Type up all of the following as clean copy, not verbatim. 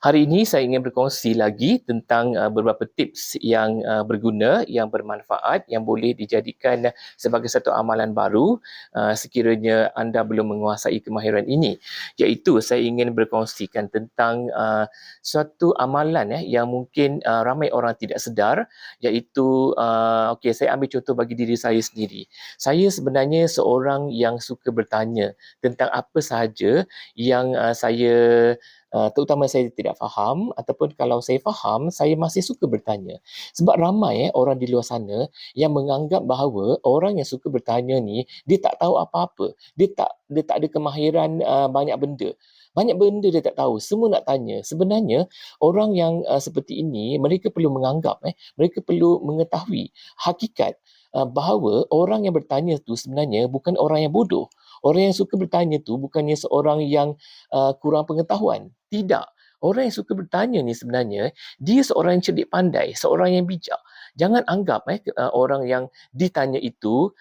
Hari ini saya ingin berkongsi lagi tentang beberapa tips yang berguna, yang bermanfaat, yang boleh dijadikan sebagai satu amalan baru sekiranya anda belum menguasai kemahiran ini. Iaitu saya ingin berkongsikan tentang suatu amalan yang mungkin ramai orang tidak sedar, iaitu okey, saya ambil contoh bagi diri saya sendiri. Saya sebenarnya seorang yang suka bertanya tentang apa sahaja yang saya terutama saya tidak faham, ataupun kalau saya faham, saya masih suka bertanya. Sebab ramai orang di luar sana yang menganggap bahawa orang yang suka bertanya ni dia tak tahu apa-apa. Dia tak ada kemahiran banyak benda. Banyak benda dia tak tahu, semua nak tanya. Sebenarnya orang yang seperti ini mereka perlu menganggap mereka perlu mengetahui hakikat bahawa orang yang bertanya tu sebenarnya bukan orang yang bodoh. Orang yang suka bertanya tu bukannya seorang yang kurang pengetahuan. Tidak. Orang yang suka bertanya ni sebenarnya, dia seorang yang cerdik pandai, seorang yang bijak. Jangan anggap orang yang ditanya itu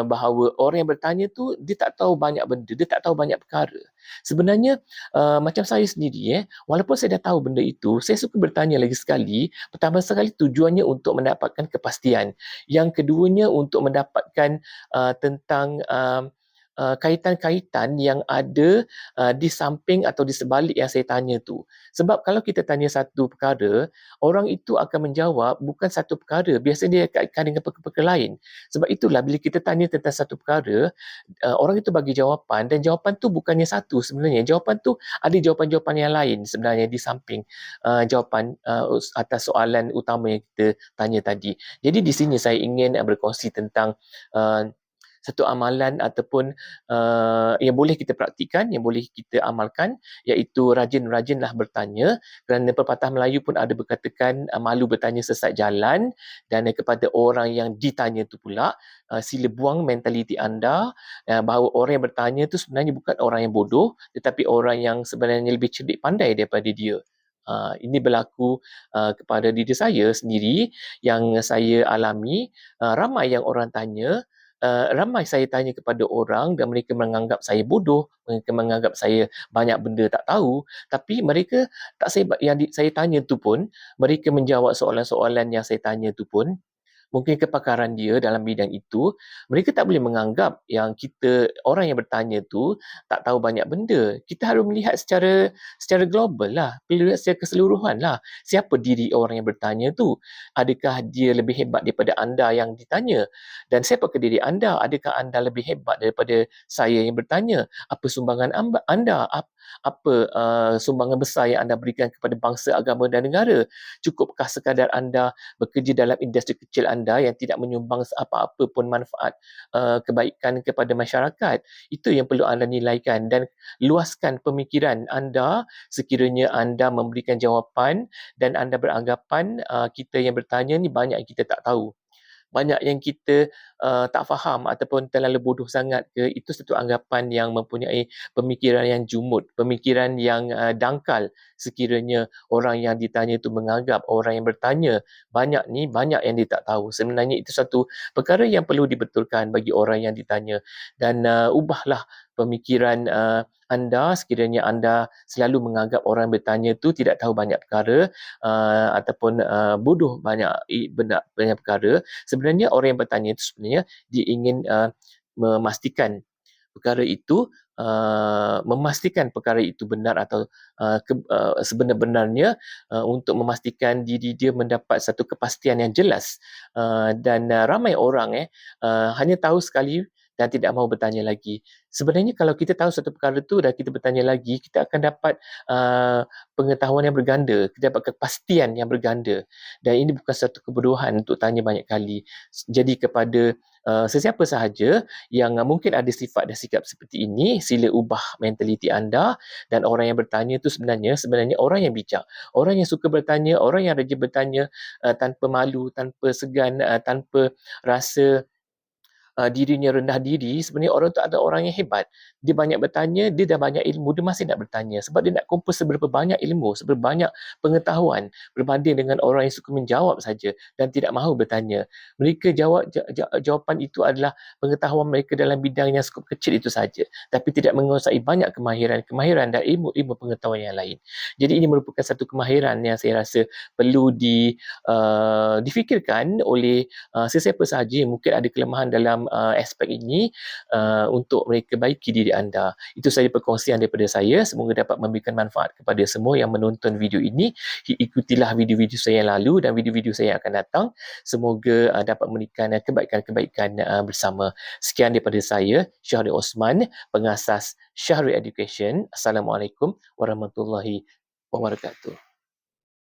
bahawa orang yang bertanya tu dia tak tahu banyak benda, dia tak tahu banyak perkara. Sebenarnya macam saya sendiri walaupun saya dah tahu benda itu, saya suka bertanya lagi sekali. Pertama sekali tujuannya untuk mendapatkan kepastian. Yang keduanya untuk mendapatkan tentang kaitan-kaitan yang ada di samping atau di sebalik yang saya tanya tu. Sebab kalau kita tanya satu perkara, orang itu akan menjawab bukan satu perkara. Biasanya dia kaitkan dengan perkara-perkara lain. Sebab itulah bila kita tanya tentang satu perkara, orang itu bagi jawapan dan jawapan tu bukannya satu sebenarnya. Jawapan tu ada jawapan-jawapan yang lain sebenarnya di samping jawapan atas soalan utama yang kita tanya tadi. Jadi di sini saya ingin berkongsi tentang uh, satu amalan ataupun yang boleh kita praktikan, yang boleh kita amalkan, iaitu rajin-rajinlah bertanya, kerana pepatah Melayu pun ada berkatakan malu bertanya sesat jalan, dan kepada orang yang ditanya tu pula sila buang mentaliti anda bahawa orang yang bertanya tu sebenarnya bukan orang yang bodoh, tetapi orang yang sebenarnya lebih cerdik pandai daripada dia. Ini berlaku kepada diri saya sendiri yang saya alami. Ramai yang orang tanya, ramai saya tanya kepada orang dan mereka menganggap saya bodoh, mereka menganggap saya banyak benda tak tahu, tapi mereka tak sehebat yang saya tanya tu pun, mereka menjawab soalan-soalan yang saya tanya tu pun, mungkin kepakaran dia dalam bidang itu, mereka tak boleh menganggap yang kita, orang yang bertanya tu tak tahu banyak benda. Kita harus melihat secara global lah, perlu lihat secara keseluruhan lah. Siapa diri orang yang bertanya tu? Adakah dia lebih hebat daripada anda yang ditanya? Dan siapakah diri anda? Adakah anda lebih hebat daripada saya yang bertanya? Apa sumbangan anda? Apa sumbangan besar yang anda berikan kepada bangsa, agama dan negara? Cukupkah sekadar anda bekerja dalam industri kecil anda yang tidak menyumbang apa-apa pun manfaat kebaikan kepada masyarakat? Itu yang perlu anda nilaikan dan luaskan pemikiran anda sekiranya anda memberikan jawapan dan anda beranggapan kita yang bertanya ni banyak yang kita tak tahu, banyak yang kita tak faham ataupun terlalu bodoh sangat ke, itu satu anggapan yang mempunyai pemikiran yang jumud, pemikiran yang dangkal sekiranya orang yang ditanya itu menganggap orang yang bertanya banyak yang dia tak tahu. Sebenarnya itu satu perkara yang perlu dibetulkan bagi orang yang ditanya, dan ubahlah pemikiran anda sekiranya anda selalu menganggap orang bertanya itu tidak tahu banyak perkara ataupun bodoh banyak perkara. Sebenarnya orang yang bertanya itu sebenarnya dia ingin memastikan perkara itu memastikan perkara itu benar atau sebenar-benarnya, untuk memastikan diri dia mendapat satu kepastian yang jelas. Dan ramai orang hanya tahu sekali dan tidak mahu bertanya lagi. Sebenarnya kalau kita tahu satu perkara tu dan kita bertanya lagi, kita akan dapat pengetahuan yang berganda, kita dapat kepastian yang berganda. Dan ini bukan satu kebodohan untuk tanya banyak kali. Jadi kepada sesiapa sahaja yang mungkin ada sifat dan sikap seperti ini, sila ubah mentaliti anda. Dan orang yang bertanya itu sebenarnya orang yang bijak, orang yang suka bertanya, orang yang rajin bertanya tanpa malu, tanpa segan, tanpa rasa dirinya rendah diri, sebenarnya orang tu ada orang yang hebat. Dia banyak bertanya, dia dah banyak ilmu, dia masih nak bertanya. Sebab dia nak kumpul seberapa banyak ilmu, seberapa banyak pengetahuan berbanding dengan orang yang suka menjawab saja dan tidak mahu bertanya. Mereka jawapan itu adalah pengetahuan mereka dalam bidang yang cukup kecil itu saja, tapi tidak menguasai banyak kemahiran dan ilmu pengetahuan yang lain. Jadi ini merupakan satu kemahiran yang saya rasa perlu difikirkan oleh sesiapa sahaja yang mungkin ada kelemahan dalam aspek ini, untuk mereka baiki diri anda. Itu sahaja perkongsian daripada saya. Semoga dapat memberikan manfaat kepada semua yang menonton video ini. Ikutilah video-video saya yang lalu dan video-video saya yang akan datang. Semoga dapat memberikan kebaikan-kebaikan bersama. Sekian daripada saya, Syahri Osman, pengasas Syahri Education. Assalamualaikum warahmatullahi wabarakatuh.